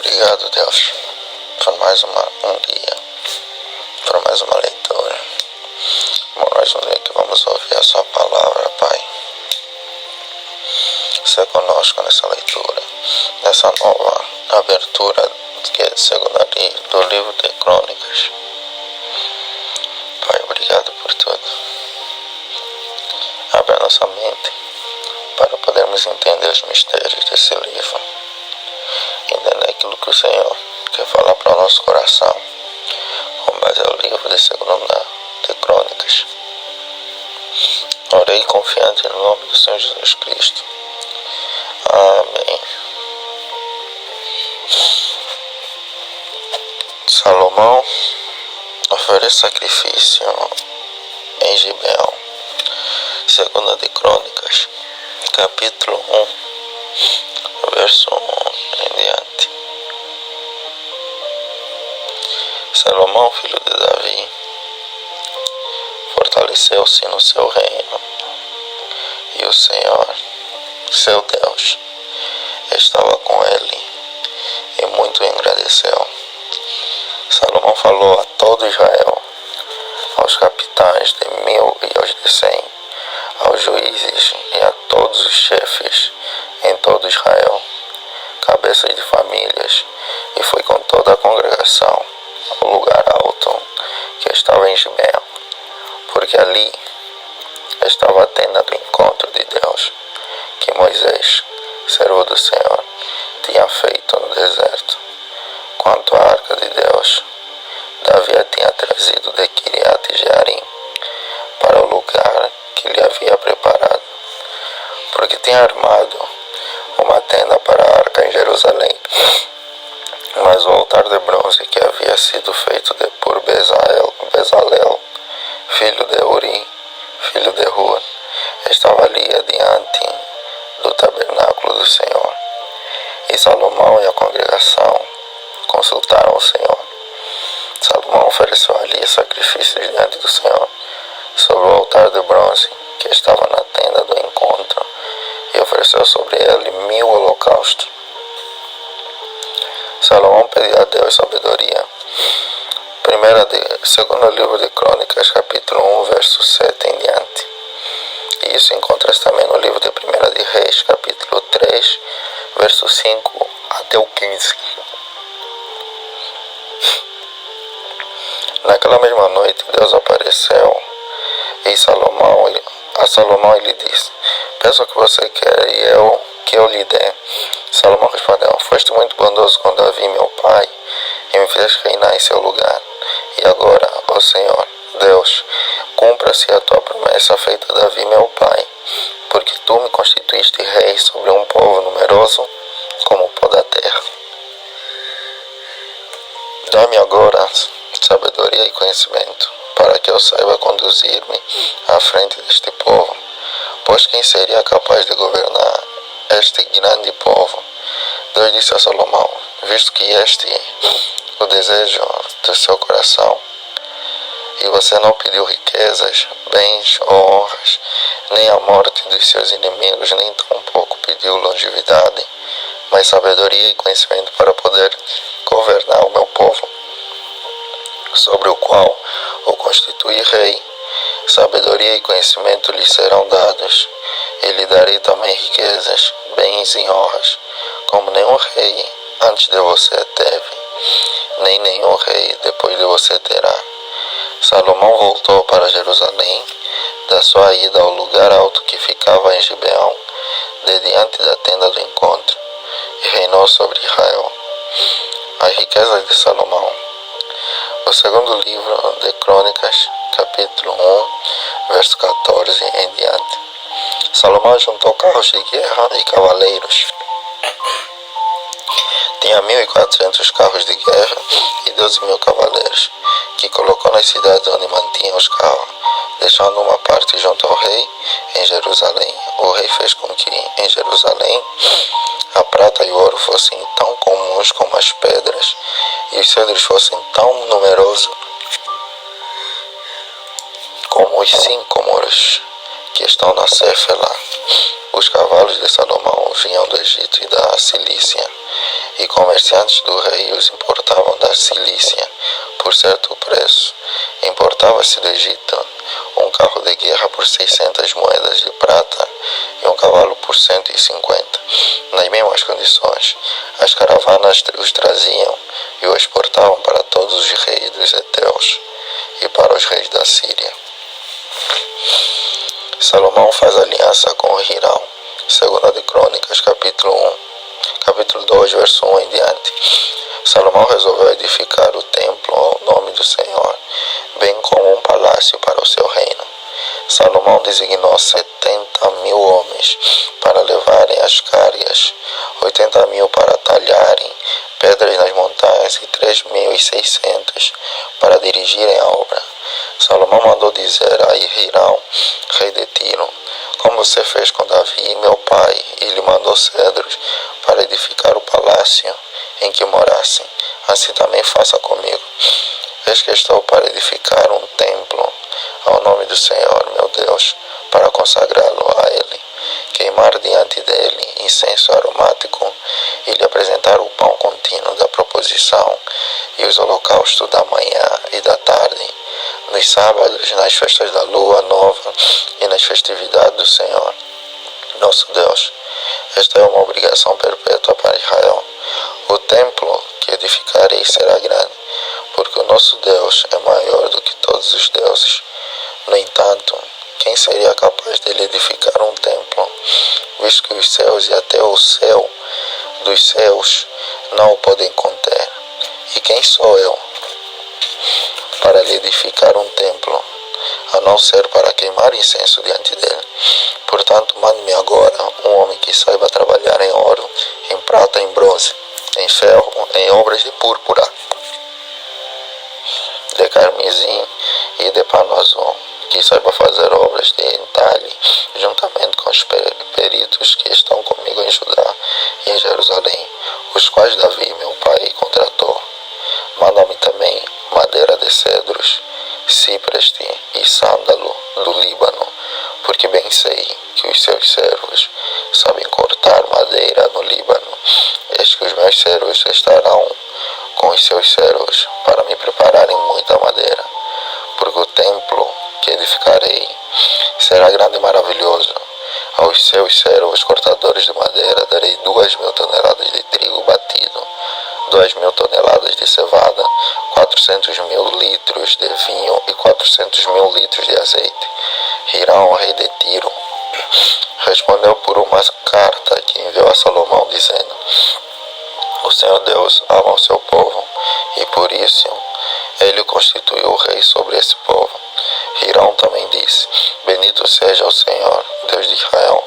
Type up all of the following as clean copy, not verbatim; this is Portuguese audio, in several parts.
Obrigado, Deus, por mais um dia, por mais uma leitura, por mais um dia que vamos ouvir a sua palavra, Pai. Seja conosco nessa leitura, nessa nova abertura que é segunda do livro de Crônicas. Pai, obrigado por tudo. Abre a nossa mente para podermos entender os mistérios desse livro, entender aquilo que o Senhor quer falar para o nosso coração, com base ao livro de segunda de Crônicas. Orei confiante no nome do Senhor Jesus Cristo. Amém. Salomão oferece sacrifício em Gibeão. Segunda de Crônicas, capítulo 1, verso 1 em diante. Salomão, filho de Davi, fortaleceu-se no seu reino, e o Senhor, seu Deus, estava com ele e muito engrandeceu. Salomão falou a todo Israel, aos capitães de 1000 e aos de 100, aos juízes e a todos os chefes em todo Israel, cabeças de famílias, e foi com toda a congregação ao lugar alto que estava em Gibeão, porque ali estava a tenda do encontro de Deus, que Moisés, servo do Senhor, tinha feito no deserto. Quanto à arca de Deus, Davi a tinha trazido de Kiriat Jearim para o lugar que lhe havia preparado, porque tinha armado uma tenda para a arca em Jerusalém. Mas o altar de bronze que havia sido feito por Bezalel, filho de Uri, filho de Hur, estava ali adiante do tabernáculo do Senhor. E Salomão e a congregação consultaram o Senhor. Salomão ofereceu ali sacrifícios diante do Senhor, sobre o altar de bronze que estava na tenda do encontro, e ofereceu sobre ele 1000 holocaustos. Salomão pediu a Deus sabedoria. Segundo livro de Crônicas, capítulo 1, verso 7 em diante. E isso encontra-se também no livro de 1 de Reis, capítulo 3, verso 5 até o 15. Naquela mesma noite, Deus apareceu a Salomão e lhe disse: peço o que você quer e que eu lhe dê. Salomão respondeu: foste muito bondoso com Davi, meu pai, e me fizeste reinar em seu lugar. E agora, ó Senhor, Deus, cumpra-se a tua promessa feita a Davi, meu pai, porque tu me constituíste rei sobre um povo numeroso como o pó da terra. Dá-me agora sabedoria e conhecimento, para que eu saiba conduzir-me à frente deste povo, pois quem seria capaz de governar este grande povo? Deus disse a Salomão: visto que este é o desejo do seu coração, e você não pediu riquezas, bens ou honras, nem a morte dos seus inimigos, nem tampouco pediu longevidade, mas sabedoria e conhecimento para poder governar o meu povo, sobre o qual o constituí rei. Sabedoria e conhecimento lhe serão dados, e lhe darei também riquezas, bens e honras, como nenhum rei antes de você teve, nem nenhum rei depois de você terá. Salomão voltou para Jerusalém, da sua ida ao lugar alto que ficava em Gibeão, de diante da tenda do encontro, e reinou sobre Israel. As riquezas de Salomão. O segundo livro de Crônicas, capítulo 1, verso 14 em diante. Salomão juntou carros de guerra e cavaleiros. Tinha 1400 carros de guerra e 12.000 cavaleiros, que colocou nas cidades onde mantinha os carros, deixando uma parte junto ao rei em Jerusalém. O rei fez com que em Jerusalém a prata e o ouro fossem tão comuns como as pedras, e os cedros fossem tão numerosos como os sícomoros que estão na Céfela. Os cavalos de Salomão vinham do Egito e da Cilícia, e comerciantes do rei os importavam da Cilícia por certo preço. Importava-se do Egito um carro de guerra por 600 moedas de prata e um cavalo por 150. Nas mesmas condições, as caravanas os traziam e os exportavam para todos os reis dos heteus e para os reis da Síria. Salomão faz aliança com Hiram. Segunda de Crônicas, capítulo 2, verso 1 em diante. Salomão resolveu edificar o templo ao nome do Senhor, bem como um palácio para o seu reino. Salomão designou 70.000 homens para levarem as cargas, 80.000 para talharem pedras nas montanhas e 3.600 para dirigirem a obra. Salomão mandou dizer a Hiram, rei de Tiro: como você fez com Davi, meu pai, e lhe mandou cedros para edificar o palácio em que morassem, assim também faça comigo. Eis que estou para edificar um templo ao nome do Senhor, meu Deus, para consagrá-lo a Ele, queimar diante dele incenso aromático e lhe apresentar o pão contínuo da proposição e os holocaustos da manhã e da tarde, nos sábados, nas festas da lua nova e nas festividades do Senhor, nosso Deus. Esta é uma obrigação perpétua para Israel. O templo que edificarei será grande, porque o nosso Deus é maior do que todos os deuses. No entanto, quem seria capaz de lhe edificar um templo, visto que os céus e até o céu dos céus não o podem conter? E quem sou eu para lhe edificar um templo, a não ser para queimar incenso diante dele? Portanto, mande-me agora um homem que saiba trabalhar em ouro, em prata, em bronze, em ferro, em obras de púrpura, de carmesim e de pano azul, que saiba fazer obras de entalhe, juntamente com os peritos que estão comigo em Judá e em Jerusalém, os quais Davi, meu pai, contratou. Manda-me também madeira de cedros, cipreste e sândalo do Líbano, porque bem sei que os seus servos sabem cortar madeira no Líbano. Eis que os meus servos estarão com os seus servos para me prepararem muita madeira, porque o templo que edificarei será grande e maravilhoso. Aos seus servos cortadores de madeira darei 2.000 toneladas de trigo batido, 2.000 toneladas de cevada, 400.000 litros de vinho e 400.000 litros de azeite. Hiram, rei de Tiro, respondeu por uma carta que enviou a Salomão, dizendo: o Senhor Deus ama o seu povo, e por isso ele o constituiu rei sobre esse povo. Hiram também disse: bendito seja o Senhor, Deus de Israel,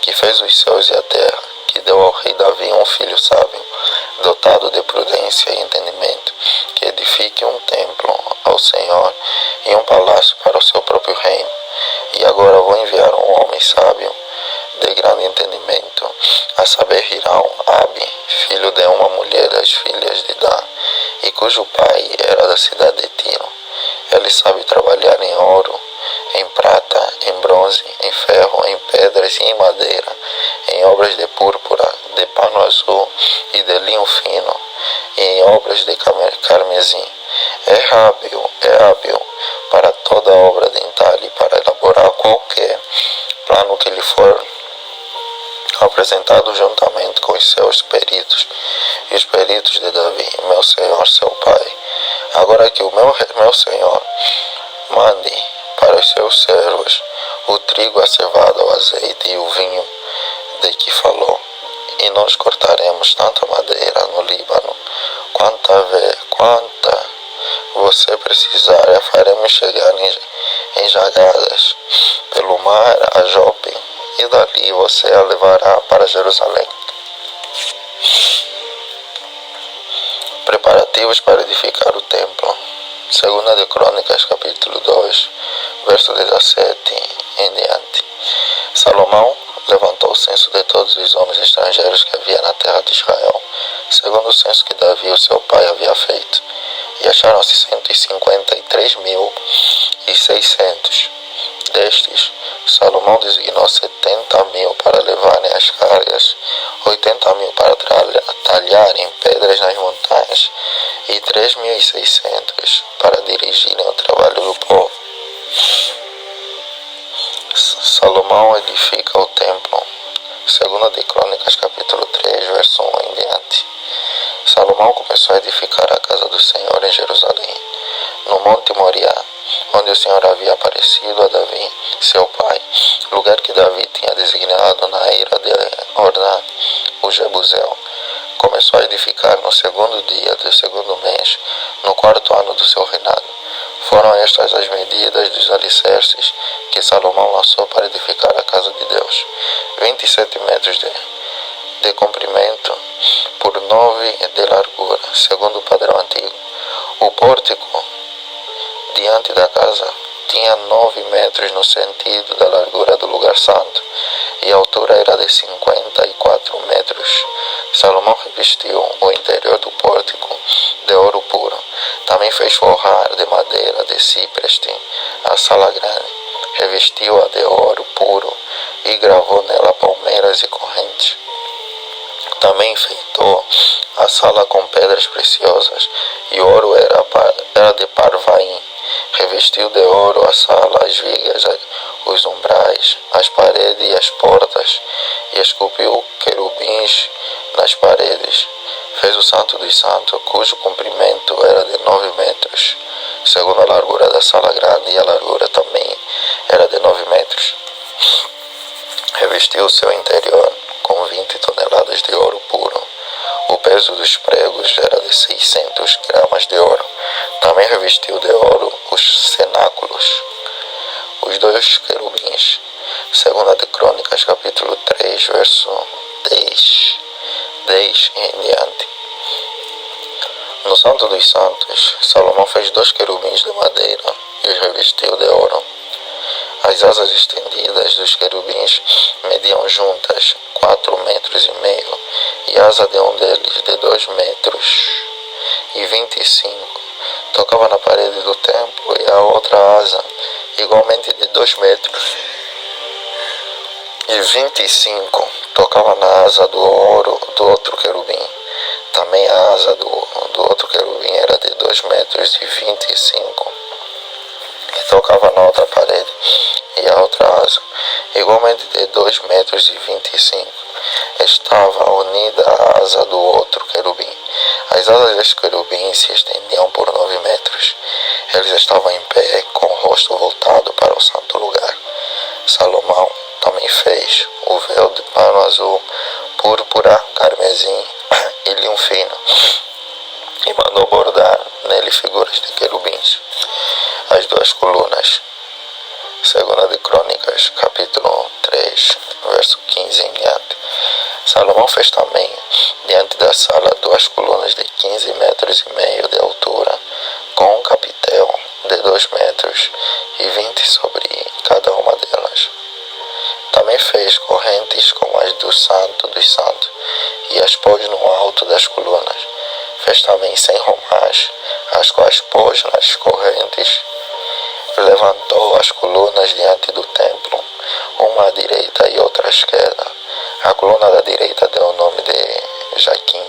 que fez os céus e a terra, que deu ao rei Davi um filho sábio, dotado de prudência e entendimento, que edifique um templo ao Senhor e um palácio para o seu próprio reino. E agora vou enviar um homem sábio, de grande entendimento, a saber Hiram, Abi, filho de uma mulher das filhas de Dan, e cujo pai era da cidade de Tiro. Ele sabe trabalhar em ouro, em prata, em bronze, em ferro, em pedras e em madeira, em obras de púrpura, de pano azul e de linho fino, e em obras de carmesim. É hábil para toda obra de entalhe, para elaborar qualquer plano que lhe for apresentado juntamente com os seus peritos e os peritos de Davi, meu senhor, seu pai. Agora que o meu senhor mande para os seus servos o trigo, a cevada, o azeite e o vinho de que falou, e nós cortaremos tanta madeira no Líbano quanta você precisar, e a faremos chegar em jagadas pelo mar a Jope, e dali você a levará para Jerusalém. Preparativos para edificar o templo. Segunda de Crônicas, capítulo 2, verso 17 em diante. Salomão levantou o censo de todos os homens estrangeiros que havia na terra de Israel, segundo o censo que Davi, o seu pai, havia feito, e acharam-se 153.600. Destes, Salomão designou 70.000 para levarem as cargas, 80.000 para talharem pedras nas montanhas e 3.600 para dirigirem o trabalho do povo. Salomão edifica o templo. Segundo de Crônicas, capítulo 3, verso 1 em diante. Salomão começou a edificar a casa do Senhor em Jerusalém, no Monte Moriá, onde o Senhor havia aparecido a Davi, seu pai, lugar que Davi tinha designado na ira de Ornã, o Jebuseu. Começou a edificar no segundo dia do segundo mês, no quarto ano do seu reinado. Foram estas as medidas dos alicerces que Salomão lançou para edificar a casa de Deus: 27 metros de comprimento por 9 de largura, segundo o padrão antigo. O pórtico diante da casa tinha 9 metros no sentido da largura do lugar santo, e a altura era de 54 metros. Salomão revestiu o interior do pórtico de ouro puro. Também fez forrar de madeira de cipreste a sala grande. Revestiu-a de ouro puro e gravou nela palmeiras e correntes. Também enfeitou a sala com pedras preciosas, e o ouro era de Parvaim. Revestiu de ouro a sala, as vigas, os umbrais, as paredes e as portas, e esculpiu querubins nas paredes. Fez o Santo dos Santos, cujo comprimento era de 9 metros, segundo a largura da sala grande, e a largura também era de 9 metros. Revestiu o seu interior com 20 toneladas de ouro puro. O peso dos pregos era de 600 gramas de ouro. Também revestiu de ouro os cenáculos, os 2 querubins. Segunda de Crônicas, capítulo 3, verso 10 em diante. No Santo dos Santos, Salomão fez 2 querubins de madeira e os revestiu de ouro. As asas estendidas dos querubins mediam juntas 4 metros e meio, e a asa de um deles, de 2 metros e 25, tocava na parede do templo, e a outra asa, igualmente de 2 metros e 25, tocava na asa do outro querubim. Também a asa do outro querubim era de 2 metros e 25, e tocava na outra parede, e a outra asa, igualmente de 2 metros e 25, estava unida à asa do outro querubim. As asas dos querubins se estendiam por 9 metros. Eles estavam em pé, com o rosto voltado para o santo lugar. Salomão também fez o véu de pano azul, púrpura, carmesim e linho fino, e mandou bordar nele figuras de querubins. As 2 colunas. Segunda de Crônicas, capítulo 3, verso 15 em diante. Salomão fez também, diante da sala, 2 colunas de 15 metros e meio de altura, com um capitel de 2 metros e 20 sobre cada uma delas. Também fez correntes como as do Santo dos Santos, e as pôs no alto das colunas. Fez também 100 romãs, as quais pôs nas correntes. Levantou as colunas diante do templo, uma à direita e outra à esquerda. A coluna da direita deu o nome de Jaquim,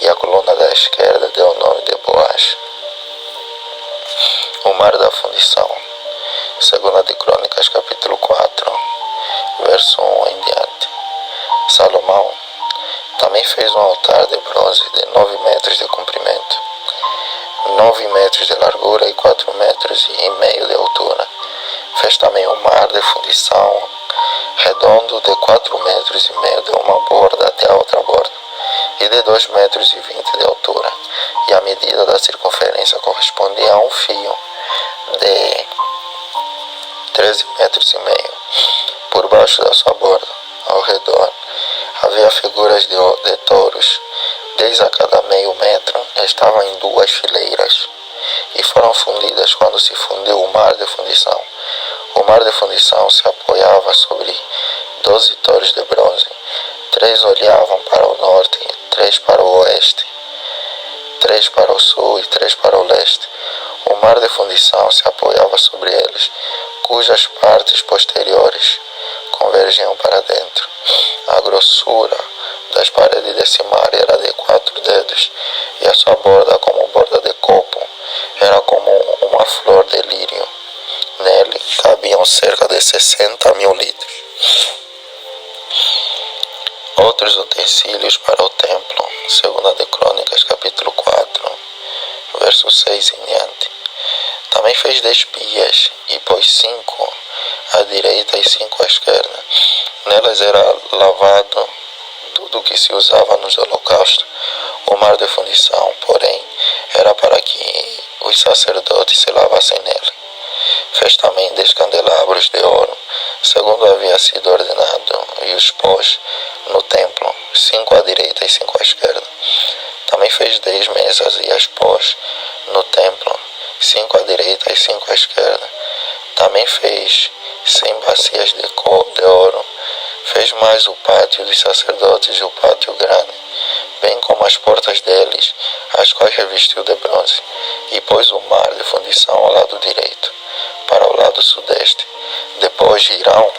e a coluna da esquerda deu o nome de Boaz. O mar da fundição. Segunda de Crônicas, capítulo 4, verso 1 em diante. Salomão também fez um altar de bronze de 9 metros de comprimento, 9 metros de largura e 4 metros e meio de altura. Fez também um mar de fundição redondo de 4 metros e meio de uma borda até a outra borda, e de 2 metros e 20 de altura, e a medida da circunferência correspondia a um fio de 13 metros e meio. Por baixo da sua borda, ao redor, havia figuras de touros, 10 a cada meio metro, estavam em 2 fileiras, e foram fundidas quando se fundiu o mar de fundição. O mar de fundição se apoiava sobre 12 touros de bronze. 3 olhavam para o norte, 3 para o oeste, 3 para o sul e 3 para o leste. O mar de fundição se apoiava sobre eles, cujas partes posteriores convergiam para dentro. A grossura das paredes desse mar era de 4 dedos, e a sua borda, como borda de copo, era como uma flor de lírio. Nele cabiam cerca de 60 mil litros. Outros utensílios para o templo, segunda de Crônicas, capítulo 4, verso 6 em diante. Também fez 10 pias, e pôs 5 à direita e 5 à esquerda. Nelas era lavado tudo o que se usava nos holocaustos. O mar de fundição, porém, era para que os sacerdotes se lavassem nele. Fez também 10 candelabros de ouro, segundo havia sido ordenado, e os pôs no templo, 5 à direita e 5 à esquerda. Também fez 10 mesas e as pôs no templo, 5 à direita e 5 à esquerda. Também fez 100 bacias de ouro. Fez mais o pátio dos sacerdotes e o pátio grande, bem como as portas deles, as quais revestiu de bronze, e pôs o mar de fundição ao lado direito, para o lado sudeste. Depois Hirão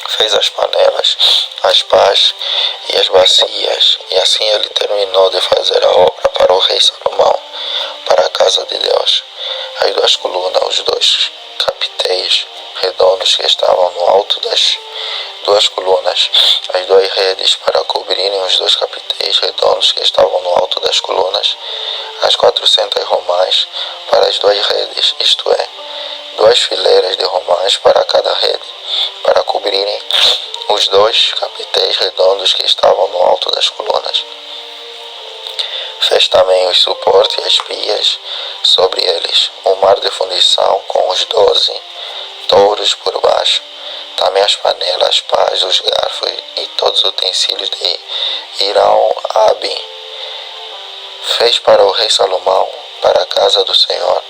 fez as panelas, as pás e as bacias, e assim ele terminou de fazer a obra para o rei Salomão, para a casa de Deus. As 2 colunas, os 2 capitéis redondos que estavam no alto das 2 colunas, as 2 redes para cobrirem os 2 capitéis redondos que estavam no alto das colunas, as 400 romãs para as 2 redes, isto é, 2 fileiras de romãs para cada rede, para cobrirem os 2 capitéis redondos que estavam no alto das colunas. Fez também os suportes e as pias sobre eles, o mar de fundição com os 12 touros por baixo, também as panelas, as pás, os garfos e todos os utensílios de Hirão-Abi. Fez para o rei Salomão, para a casa do Senhor,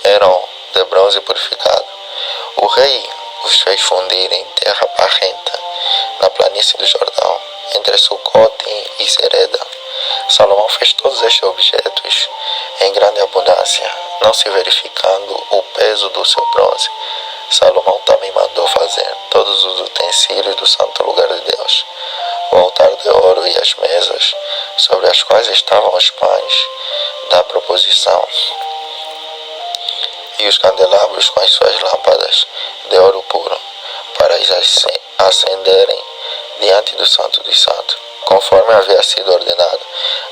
eram de bronze purificado. O rei os fez fundir em terra barrenta, na planície do Jordão, entre Sucote e Sereda. Salomão fez todos estes objetos em grande abundância, não se verificando o peso do seu bronze. Salomão também mandou fazer todos os utensílios do santo lugar de Deus, o altar de ouro e as mesas, sobre as quais estavam os pães da proposição, e os candelabros com as suas lâmpadas de ouro puro, para as acenderem diante do Santo dos Santos, conforme havia sido ordenado.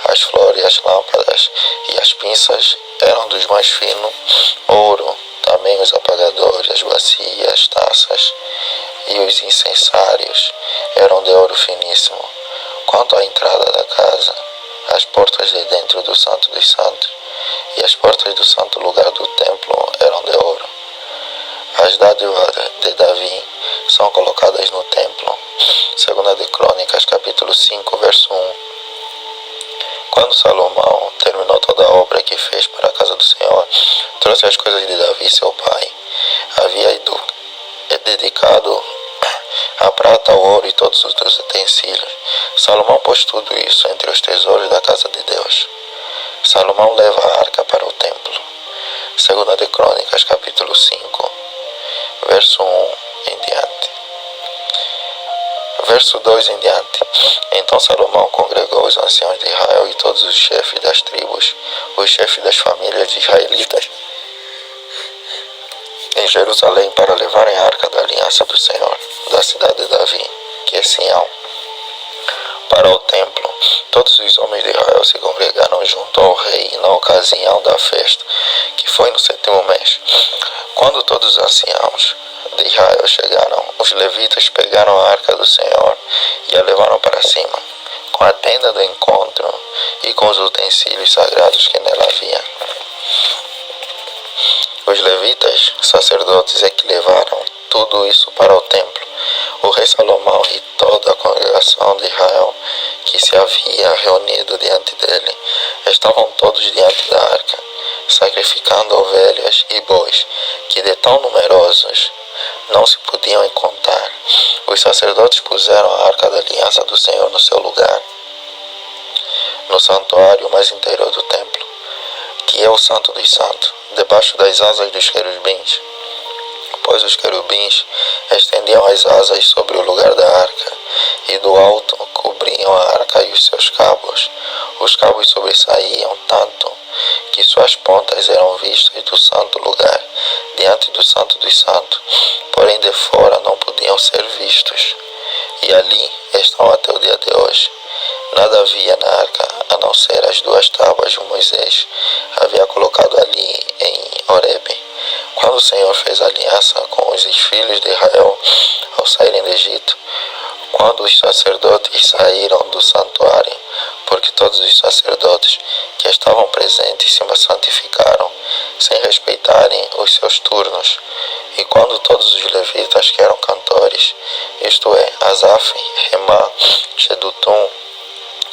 As flores, as lâmpadas e as pinças eram dos mais finos ouro. Também os apagadores, as bacias, as taças e os incensários eram de ouro finíssimo. Quanto à entrada da casa, as portas de dentro do Santo dos Santos e as portas do santo lugar do templo eram de ouro. As dádivas de Davi são colocadas no templo. Segunda de Crônicas, capítulo 5, verso 1. Quando Salomão terminou toda a obra que fez para a casa do Senhor, trouxe as coisas de Davi, seu pai. Havia dedicado a prata, o ouro e todos os utensílios. Salomão pôs tudo isso entre os tesouros da casa de Deus. Salomão leva a arca para o templo. Segunda de Crônicas, capítulo 5, verso 1 em diante. Verso 2 em diante. Então Salomão congregou os anciãos de Israel e todos os chefes das tribos, os chefes das famílias de israelitas, em Jerusalém, para levarem a arca da aliança do Senhor, da cidade de Davi, que é Sião, para o templo. Todos os homens de Israel se congregaram junto ao rei na ocasião da festa, que foi no 7º mês. Quando todos os anciãos de Israel chegaram, os levitas pegaram a arca do Senhor e a levaram para cima, com a tenda do encontro e com os utensílios sagrados que nela havia. Os levitas, sacerdotes, é que levaram tudo isso para o templo. O rei Salomão e toda a congregação de Israel que se havia reunido diante dele estavam todos diante da arca, sacrificando ovelhas e bois, que de tão numerosos não se podiam contar. Os sacerdotes puseram a arca da aliança do Senhor no seu lugar, no santuário mais interior do templo, que é o Santo dos Santos, debaixo das asas dos querubins. Depois os querubins estendiam as asas sobre o lugar da arca, e do alto cobriam a arca e os seus cabos. Os cabos sobressaíam tanto que suas pontas eram vistas do santo lugar, diante do Santo dos Santos, porém de fora não podiam ser vistos. E ali estão até o dia de hoje. Nada havia na arca, a não ser as 2 tábuas que Moisés havia colocado ali em Horebe, quando o Senhor fez aliança com os filhos de Israel ao saírem do Egito, quando os sacerdotes saíram do santuário, porque todos os sacerdotes que estavam presentes se santificaram, sem respeitarem os seus turnos, e quando todos os levitas que eram cantores, isto é, Asaf, Remá, Jedutum,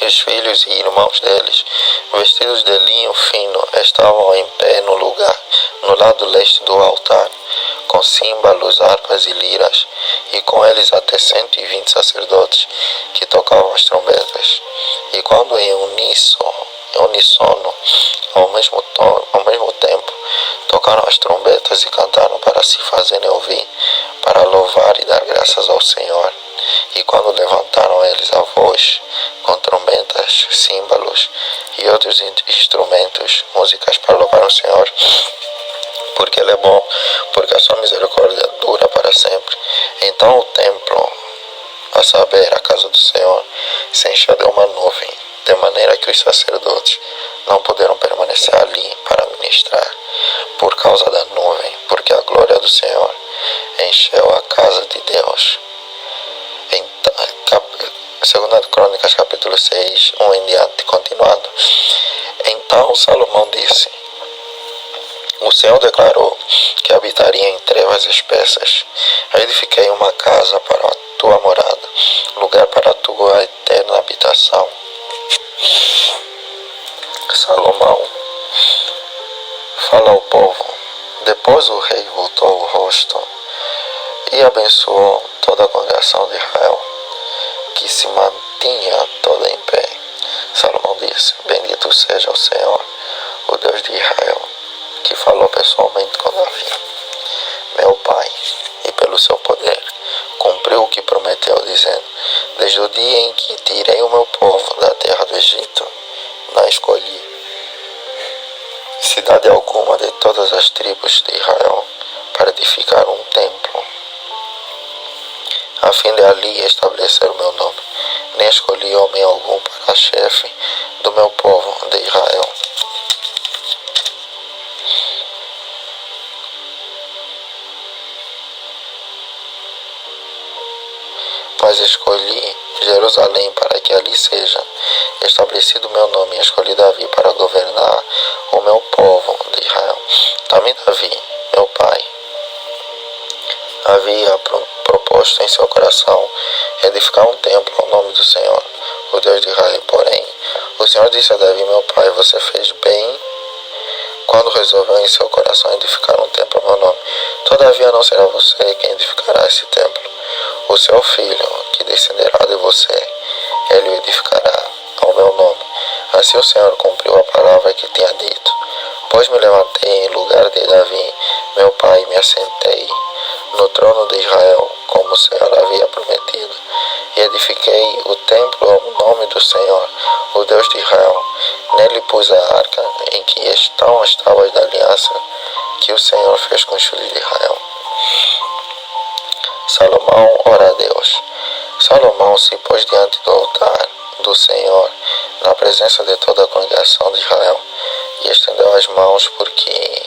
os filhos e irmãos deles, vestidos de linho fino, estavam em pé no lugar, no lado leste do altar, com símbolos, harpas e liras, e com eles até 120 sacerdotes que tocavam as trombetas. E quando em uníssono, ao mesmo tempo, tocaram as trombetas e cantaram para se fazerem ouvir, para louvar e dar graças ao Senhor. E quando levantaram eles a voz, com trombetas, símbolos e outros instrumentos, músicas para louvar o Senhor, porque Ele é bom, porque a sua misericórdia dura para sempre. Então o templo, a saber, a casa do Senhor, se encheu de uma nuvem, de maneira que os sacerdotes não puderam permanecer ali para ministrar, por causa da nuvem, porque a glória do Senhor encheu a casa de Deus. Então, 2 Crônicas capítulo 6, 1 em diante, continuando. Então Salomão disse: o Senhor declarou que habitaria em trevas espessas. Edifiquei uma casa para a tua morada, lugar para a tua eterna habitação. Salomão fala ao povo. Depois o rei voltou o rosto e abençoou toda a congregação de Israel, que se mantinha toda em pé. Salomão disse: bendito seja o Senhor, o Deus de Israel, que falou pessoalmente com Davi, meu pai, e pelo seu poder cumpriu o que prometeu, dizendo: desde o dia em que tirei o meu povo da terra do Egito, não escolhi cidade alguma de todas as tribos de Israel para edificar um templo, a fim de ali estabelecer o meu nome, nem escolhi homem algum para chefe do meu povo de Israel. Mas escolhi Jerusalém para que ali seja estabelecido o meu nome, e escolhi Davi para governar o meu povo de Israel. Também Davi, meu pai, havia proposto em seu coração edificar um templo ao nome do Senhor, o Deus de Israel. Porém, o Senhor disse a Davi, meu pai: você fez bem quando resolveu em seu coração edificar um templo ao meu nome. Todavia não será você quem edificará esse templo, o seu filho, que descenderá de você, ele o edificará ao meu nome. Assim o Senhor cumpriu a palavra que tinha dito. Pois me levantei em lugar de Davi, meu pai, e me assentei no trono de Israel, como o Senhor havia prometido, e edifiquei o templo ao nome do Senhor, o Deus de Israel. Nele pus a arca em que estão as tábuas da aliança que o Senhor fez com os filhos de Israel. Salomão ora a Deus. Salomão se pôs diante do altar do Senhor, na presença de toda a congregação de Israel, e estendeu as mãos, porque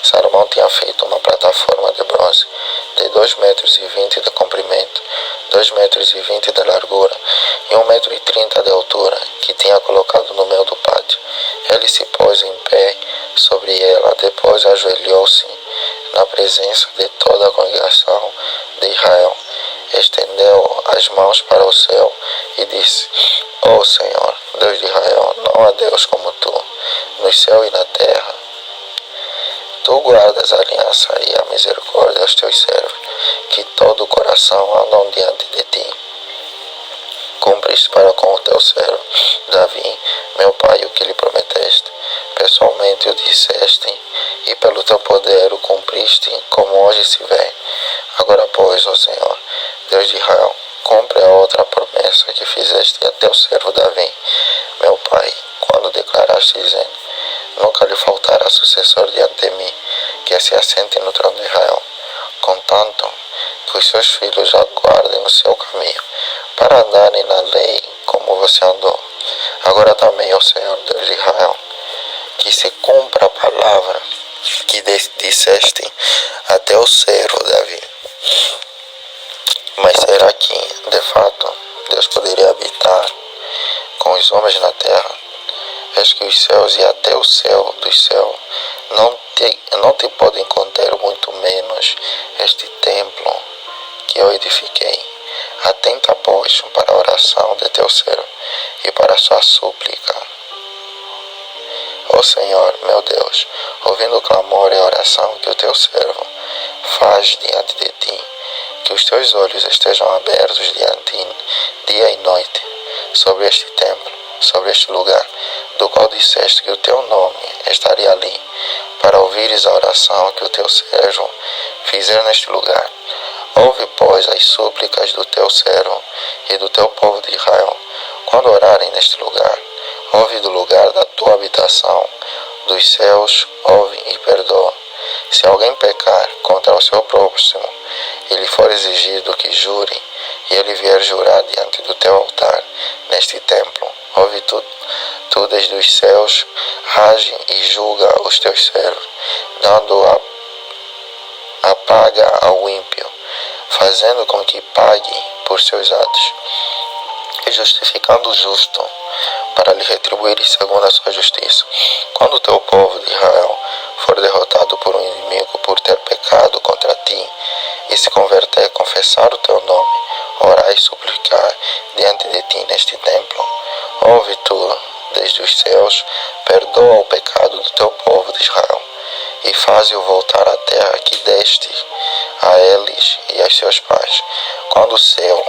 Salomão tinha feito uma plataforma de bronze de 2,20 metros de comprimento, 2,20 metros de largura e 1,30 metros de altura, que tinha colocado no meio do pátio. Ele se pôs em pé sobre ela, depois ajoelhou-se na presença de toda a congregação de Israel, estendeu as mãos para o céu e disse: ó Senhor, Deus de Israel, não há Deus como tu, no céu e na terra. Tu guardas a aliança e a misericórdia aos teus servos, que todo o coração andam diante de ti. Cumpriste para com o teu servo Davi, meu pai, o que lhe prometeste. Pessoalmente o disseste, e pelo teu poder o cumpriste, como hoje se vê. Agora, pois, ó Senhor, Deus de Israel, cumpre a outra promessa que fizeste a teu servo Davi, meu pai, quando declaraste dizendo: nunca lhe faltará sucessor diante de mim, que se assente no trono de Israel. Contanto que os seus filhos aguardem o seu caminho, para andarem na lei como você andou. Agora também, ó Senhor Deus de Israel, que se cumpra a palavra que disseste a teu servo Davi. Mas será que, de fato, Deus poderia habitar com os homens na terra? Eis que os céus e até o céu dos céus não te podem conter, muito menos este templo que eu edifiquei. Atenta, pois, para a oração de teu servo e para a sua súplica. Ó Senhor, meu Deus, ouvindo o clamor e a oração que o teu servo faz diante de ti, que os teus olhos estejam abertos diante de dia e noite sobre este templo, sobre este lugar, do qual disseste que o teu nome estaria ali, para ouvires a oração que o teu servo fizer neste lugar. Ouve, pois, as súplicas do teu servo e do teu povo de Israel, quando orarem neste lugar. Ouve do lugar da tua habitação, dos céus, ouve e perdoa. Se alguém pecar contra o seu próximo, e lhe for exigido que jure, e ele vier jurar diante do teu altar, neste templo, ouve tu desde os céus, age e julga os teus servos, dando a paga ao ímpio, fazendo com que pague por seus atos, e justificando o justo, para lhe retribuir segundo a sua justiça. Quando o teu povo de Israel for derrotado por um inimigo por ter pecado contra ti, e se converter, confessar o teu nome, orar e suplicar diante de ti neste templo, ouve tu desde os céus, perdoa o pecado do teu povo de Israel, e faze-o voltar à terra que deste a eles e a seus pais. Quando o céu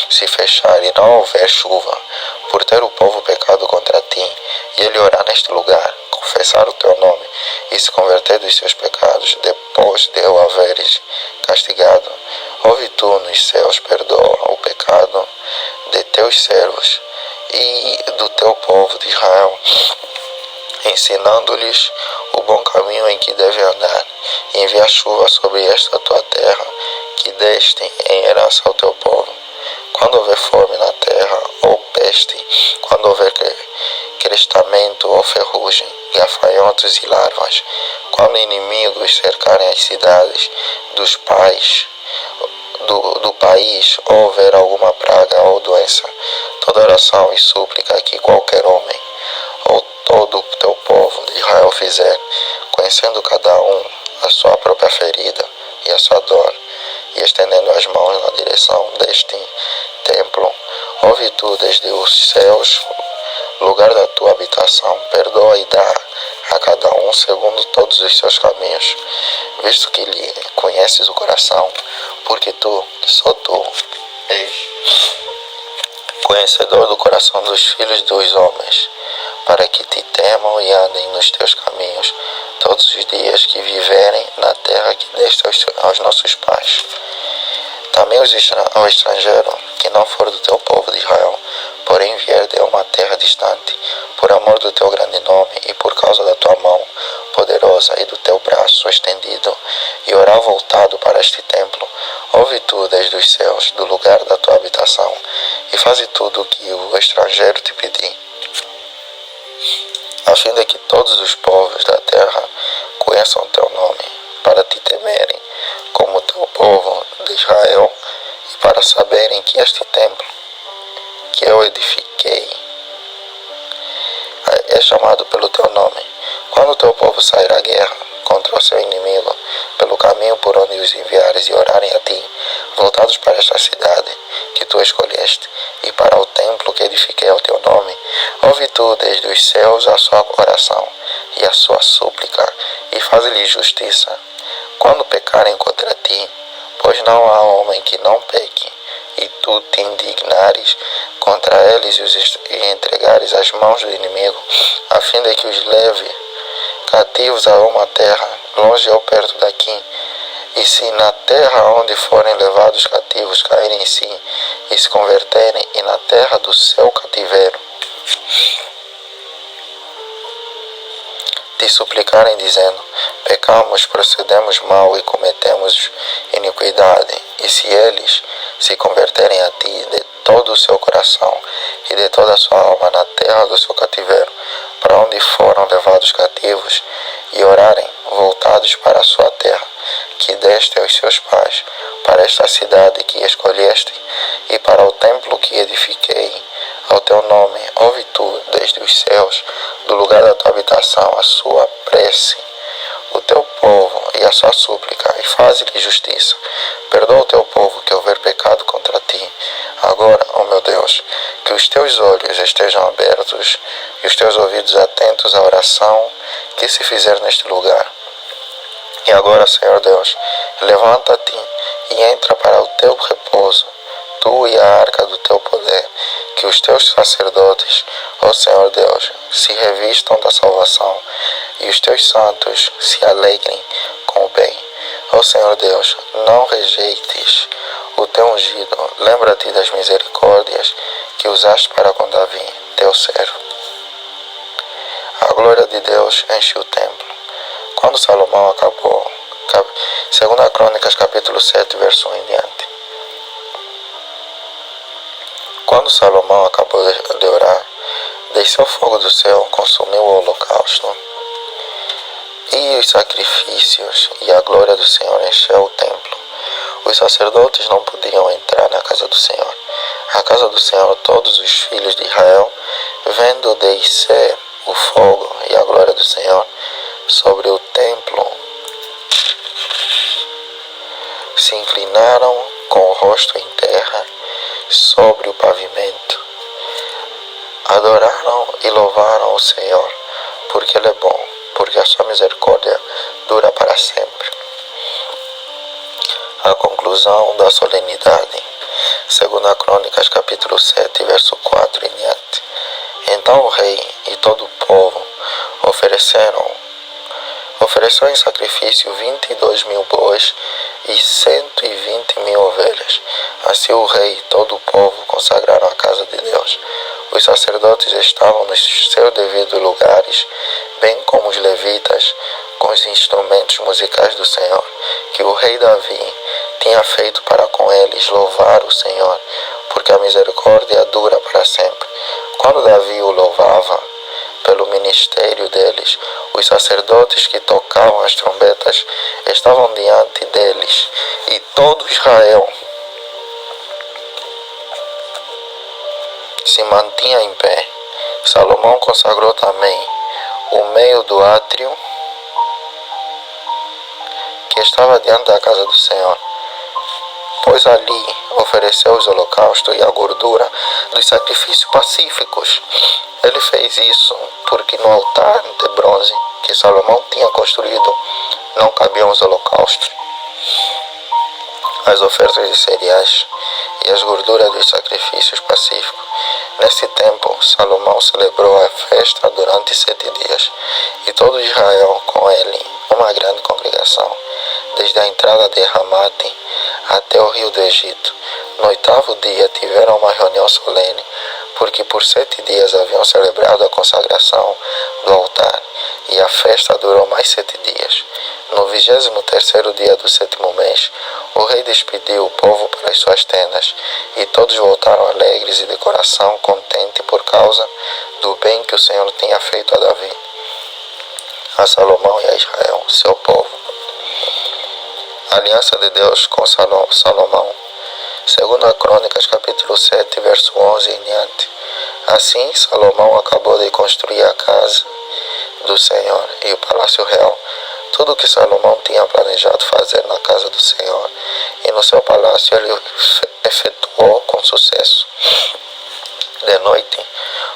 se fechar e não houver chuva, por ter o povo pecado contra ti, e ele orar neste lugar, confessar o teu nome, e se converter dos seus pecados, depois de o haveres castigado, ouve tu nos céus, perdoa o pecado de teus servos e do teu povo de Israel, ensinando-lhes o bom caminho em que devem andar, e envia chuva sobre esta tua terra, que deste em herança ao teu povo. Quando houver fome na terra, ou peste, quando houver crestamento ou ferrugem, gafanhotos e larvas, quando inimigos cercarem as cidades do país, ou houver alguma praga ou doença, toda oração e súplica que qualquer homem ou todo o teu povo de Israel fizer, conhecendo cada um a sua própria ferida e a sua dor, e estendendo as mãos na direção deste templo, ouve tu desde os céus, lugar da tua habitação, perdoa e dá a cada um segundo todos os seus caminhos, visto que lhe conheces o coração, porque só tu, és conhecedor do coração dos filhos dos homens, para que te temam e andem nos teus caminhos todos os dias que viverem na terra que deste aos nossos pais. Também ao estrangeiro, que não for do teu povo de Israel, porém vier de uma terra distante, por amor do teu grande nome e por causa da tua mão poderosa e do teu braço estendido, e orar voltado para este templo, ouve tu desde os céus, do lugar da tua habitação, e faze tudo o que o estrangeiro te pedir, a fim de que todos os povos da terra conheçam o teu nome, para te temerem como teu povo de Israel, e para saberem que este templo que eu edifiquei é chamado pelo teu nome. Quando o teu povo sair à guerra contra o seu inimigo, pelo caminho por onde os enviares, e orarem a ti, voltados para esta cidade que tu escolheste, e para o templo que edifiquei ao teu nome, ouve tu desde os céus a sua oração e a sua súplica, e faz-lhes justiça. Quando pecarem contra ti, pois não há homem que não peque, e tu te indignares contra eles e os entregares às mãos do inimigo, a fim de que os leve cativos a uma terra, longe ou perto daqui, e se na terra onde forem levados cativos caírem em si e se converterem, e na terra do seu cativeiro te suplicarem, dizendo: pecamos, procedemos mal e cometemos iniquidade, e se eles se converterem a ti de todo o seu coração e de toda a sua alma na terra do seu cativeiro, para onde foram levados cativos, e orarem, voltados para a sua terra, que deste aos seus pais, para esta cidade que escolheste, e para o templo que edifiquei ao teu nome, ouve tu desde os céus, do lugar da tua habitação, a sua prece, o teu povo e a sua súplica, e faze-lhe justiça. Perdoa o teu povo que houver pecado contra ti. Agora, ó meu Deus, que os teus olhos estejam abertos e os teus ouvidos atentos à oração que se fizer neste lugar. E agora, Senhor Deus, levanta-te e entra para o teu repouso, tu e a arca do teu poder, que os teus sacerdotes, ó Senhor Deus, se revistam da salvação, e os teus santos se alegrem com o bem. Ó Senhor Deus, não rejeites o teu ungido, lembra-te das misericórdias que usaste para com Davi, teu servo. A glória de Deus enche o templo. Quando Salomão acabou, 2 Crônicas capítulo 7, verso 1 em diante. Quando Salomão acabou de orar, desceu fogo do céu, consumiu o holocausto e os sacrifícios, e a glória do Senhor encheu o templo. Os sacerdotes não podiam entrar na casa do Senhor. A casa do Senhor, todos os filhos de Israel, vendo descer o fogo e a glória do Senhor sobre o templo, se inclinaram com o rosto em terra sobre o pavimento. Adoraram e louvaram o Senhor, porque Ele é bom, porque a sua misericórdia dura para sempre. A conclusão da solenidade. 2 Crônicas capítulo 7, verso 4 em diante. Então o rei e todo o povo ofereceu em sacrifício 22.000 bois e 120.000 ovelhas. Assim o rei e todo o povo consagraram a casa de Deus. Os sacerdotes estavam nos seus devidos lugares, bem como os levitas, com os instrumentos musicais do Senhor, que o rei Davi tinha feito para com eles louvar o Senhor, porque a misericórdia dura para sempre. Quando Davi o louvava, pelo ministério deles, os sacerdotes que tocavam as trombetas estavam diante deles, e todo Israel se mantinha em pé. Salomão consagrou também o meio do átrio que estava diante da casa do Senhor, pois ali ofereceu os holocaustos e a gordura dos sacrifícios pacíficos. Ele fez isso porque no altar de bronze que Salomão tinha construído não cabiam os holocaustos, as ofertas de cereais e as gorduras dos sacrifícios pacíficos. Nesse tempo, Salomão celebrou a festa durante 7 dias, e todo Israel com ele, uma grande congregação, desde a entrada de Ramate até o rio do Egito. No 8º dia tiveram uma reunião solene, porque por 7 dias haviam celebrado a consagração do altar, e a festa durou mais 7 dias. No 23º dia do 7º mês, o rei despediu o povo para as suas tendas, e todos voltaram alegres e de coração contente por causa do bem que o Senhor tinha feito a Davi, a Salomão e a Israel, seu povo. A aliança de Deus com Salomão. 2 Crônicas capítulo 7, verso 11 em diante. Assim, Salomão acabou de construir a casa do Senhor e o palácio real, tudo o que Salomão tinha planejado fazer na casa do Senhor e no seu palácio ele efetuou com sucesso. De noite,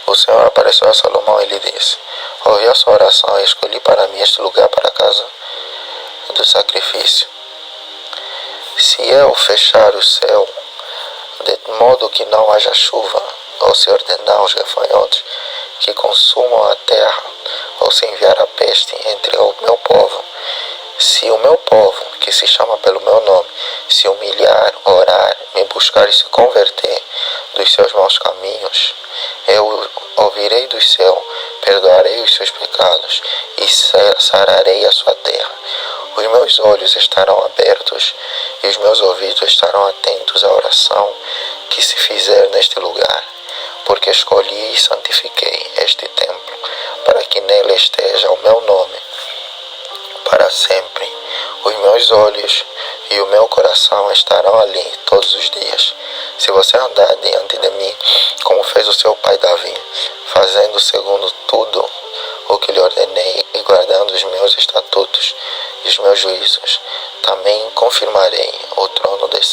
o Senhor apareceu a Salomão e lhe disse: ouvi a sua oração e escolhi para mim este lugar para a casa do sacrifício. Se eu fechar o céu de modo que não haja chuva, ou se ordenar aos gafanhotos que consumam a terra, ou se enviar a peste estiveste entre o meu povo, se o meu povo, que se chama pelo meu nome, se humilhar, orar, me buscar e se converter dos seus maus caminhos, eu ouvirei do céu, perdoarei os seus pecados e sararei a sua terra. Os meus olhos estarão abertos e os meus ouvidos estarão atentos à oração que se fizer neste lugar, porque escolhi e santifiquei este templo, para que nele esteja o meu nome para sempre. Os meus olhos e o meu coração estarão ali todos os dias. Se você andar diante de mim, como fez o seu pai Davi, fazendo segundo tudo o que lhe ordenei e guardando os meus estatutos e os meus juízos, também confirmarei o trono de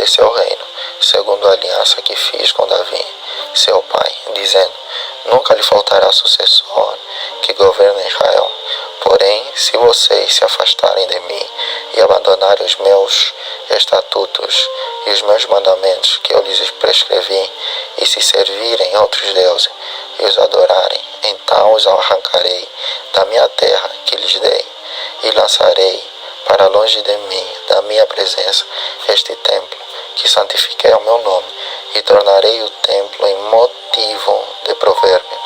seu reino, segundo a aliança que fiz com Davi, seu pai, dizendo: nunca lhe faltará sucessor que governe Israel. Porém, se vocês se afastarem de mim e abandonarem os meus estatutos e os meus mandamentos que eu lhes prescrevi, e se servirem a outros deuses e os adorarem, então os arrancarei da minha terra que lhes dei, e lançarei para longe de mim, da minha presença, este templo que santifiquei ao meu nome, e tornarei o templo em motivo de provérbio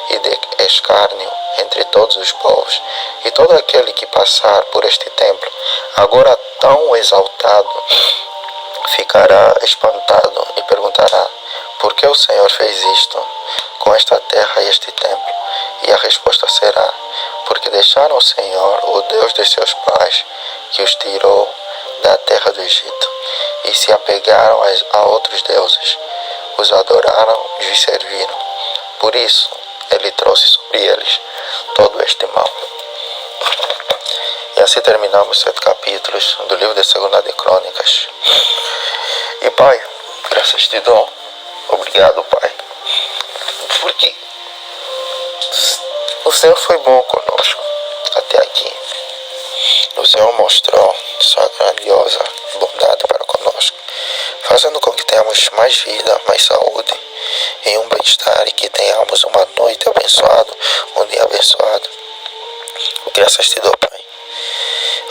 e de escárnio entre todos os povos. E todo aquele que passar por este templo, agora tão exaltado, ficará espantado e perguntará: por que o Senhor fez isto com esta terra e este templo? E a resposta será: porque deixaram o Senhor, o Deus de seus pais, que os tirou da terra do Egito, e se apegaram a outros deuses, os adoraram e os serviram. Por isso, ele trouxe sobre eles todo este mal. E assim terminamos 7 capítulos do livro de 2 de Crônicas. E Pai, graças te dou. Obrigado, Pai, porque o Senhor foi bom conosco até aqui. O Senhor mostrou sua grandiosa bondade para conosco, fazendo com que tenhamos mais vida, mais saúde e um bem-estar, e que tenhamos uma noite abençoada, um dia abençoado. Graças te dou, Pai.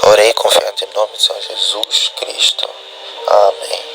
Orei confiando em nome de Senhor Jesus Cristo. Amém.